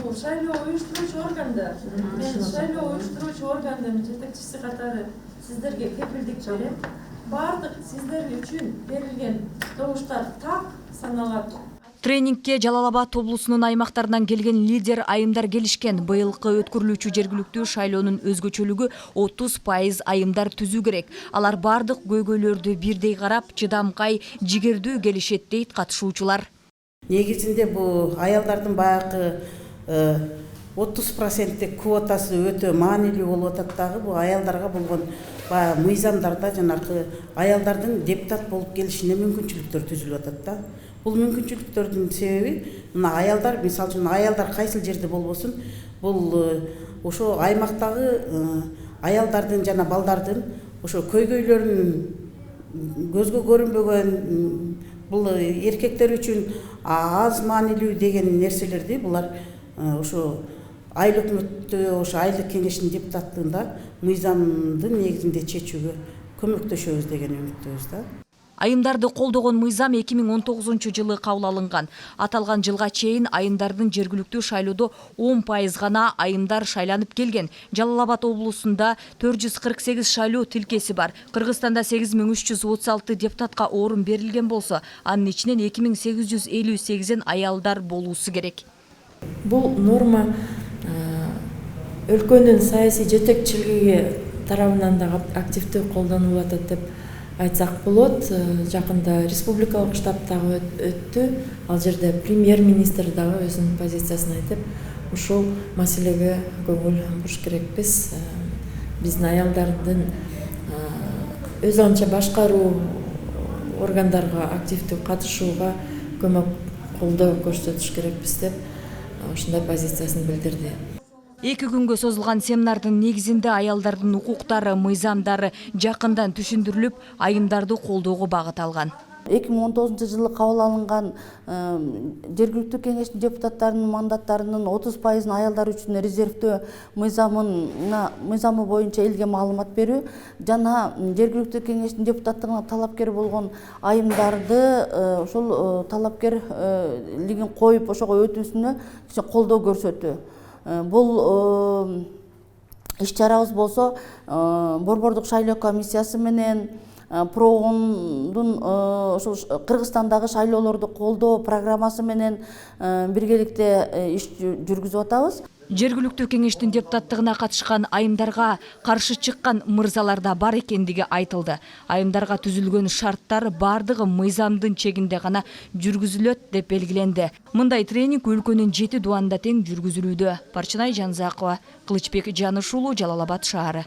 бул шайлоо уюштуруучу органда, мен шайлоо уюштуруучу органдын жетекчиси катары сиздерге кепилдик берем. Бардык сиздер үчүн берилген добуштар так саналат. Тренингке Жалал Абад облусунун аймактарынан келген лидер айымдар келишкен. Быйылкы өткөрүлүүчү жергиликтүү шайлоонун өзгөчөлүгү 30% айымдар түзүү керек. Алар бардык көйгөйлөрдү бирдей карап, чыдамкай, жигердүү келишет дейт катышуучулар. Негизинде бул аялдардын баягы 30% квотасы өтө маанилүү болуп атат дагы. Бул аялдарга болгон баягы мыйзамдарда жанагы аялдардын депутат болуп келишине мүмкүнчүлүктөр түзүлүп атат да. Бул мүмкүнчүлүктөрдүн себеби мына аялдар, мисалы үчүн аялдар кайсыл жерде болбосун, бул ошо аймактагы аялдардын жана балдардын ошо көйгөйлөрүн көзгө көрүнбөгөн, бул эркектер үчүн аз маанилүү деген нерселерди булар ошо айыл өкмөттө, ошо айылдык кеңештин депутаттыгында мыйзамдын негизинде чечүүгө көмөктөшөбүз деген үмүттөбүз да. Айымдарды колдогон мыйзам 2019 жылы кабыл алынган. Аталган жылга чейин айымдардын жергиликтүү шайлоодо 10% гана айымдар шайланып келген. Жалал Абад облусунда 448 шайлоо тилкеси бар. Кыргызстанда 8336 депутатка орун берилген болсо, анын ичинен 2858 аялдар болуусу керек. Бул норма өлкөнүн саясий жетекчилиги тарабынан да активдүү колдонулуп атат деп айтсак болот. Жакында республикалык штабтагы өттү. Ал жерде премьер-министр дагы өзүнүн позициясын айтып, ушул маселеге көңүл буруш керекпиз. Биздин аялдардын өз анча башкаруу органдарга активдүү катышууга көмөк колдоо көрсөтүш керекпиз деп ушундай позициясын билдирди. 2 күнгө созулган семинардын негизинде аялдардын укуктары, мыйзамдары жакындан түшүндүрүлүп, айымдарды колдоого багыт алган. 2019 жылы кабыл алынган жергиликтүү кеңештин депутаттарынын мандаттарынын 30% аялдар үчүн резервдөө мыйзамы боюнча элге маалымат берүү жана жергиликтүү кеңештин депутаттыгына талапкер болгон айымдарды ошол талапкерлигин коюп ошого өтүүсүнө колдоо көрсөтүү. Бул иш-чарабыз болсо Борбордук шайлоо комиссиясы менен Прогондун ошол Кыргызстандагы шайлоолорду колдоо программасы менен биргеликте иш жүргүзүп атабыз. Жергиликтүү кеңештин депутаттыгына катышкан айымдарга каршы чыккан мырзалар да бар экендиги айтылды. Айымдарга түзүлгөн шарттар бардыгы мыйзамдын чегинде гана жүргүзүлөт деп белгиленди. Мындай тренинг өлкөнүн 7 дубанында тең жүргүзүлүүдө. Парчынай Жанзакова, Кылычбек Жаныш уулу, Жалал Абад шаары.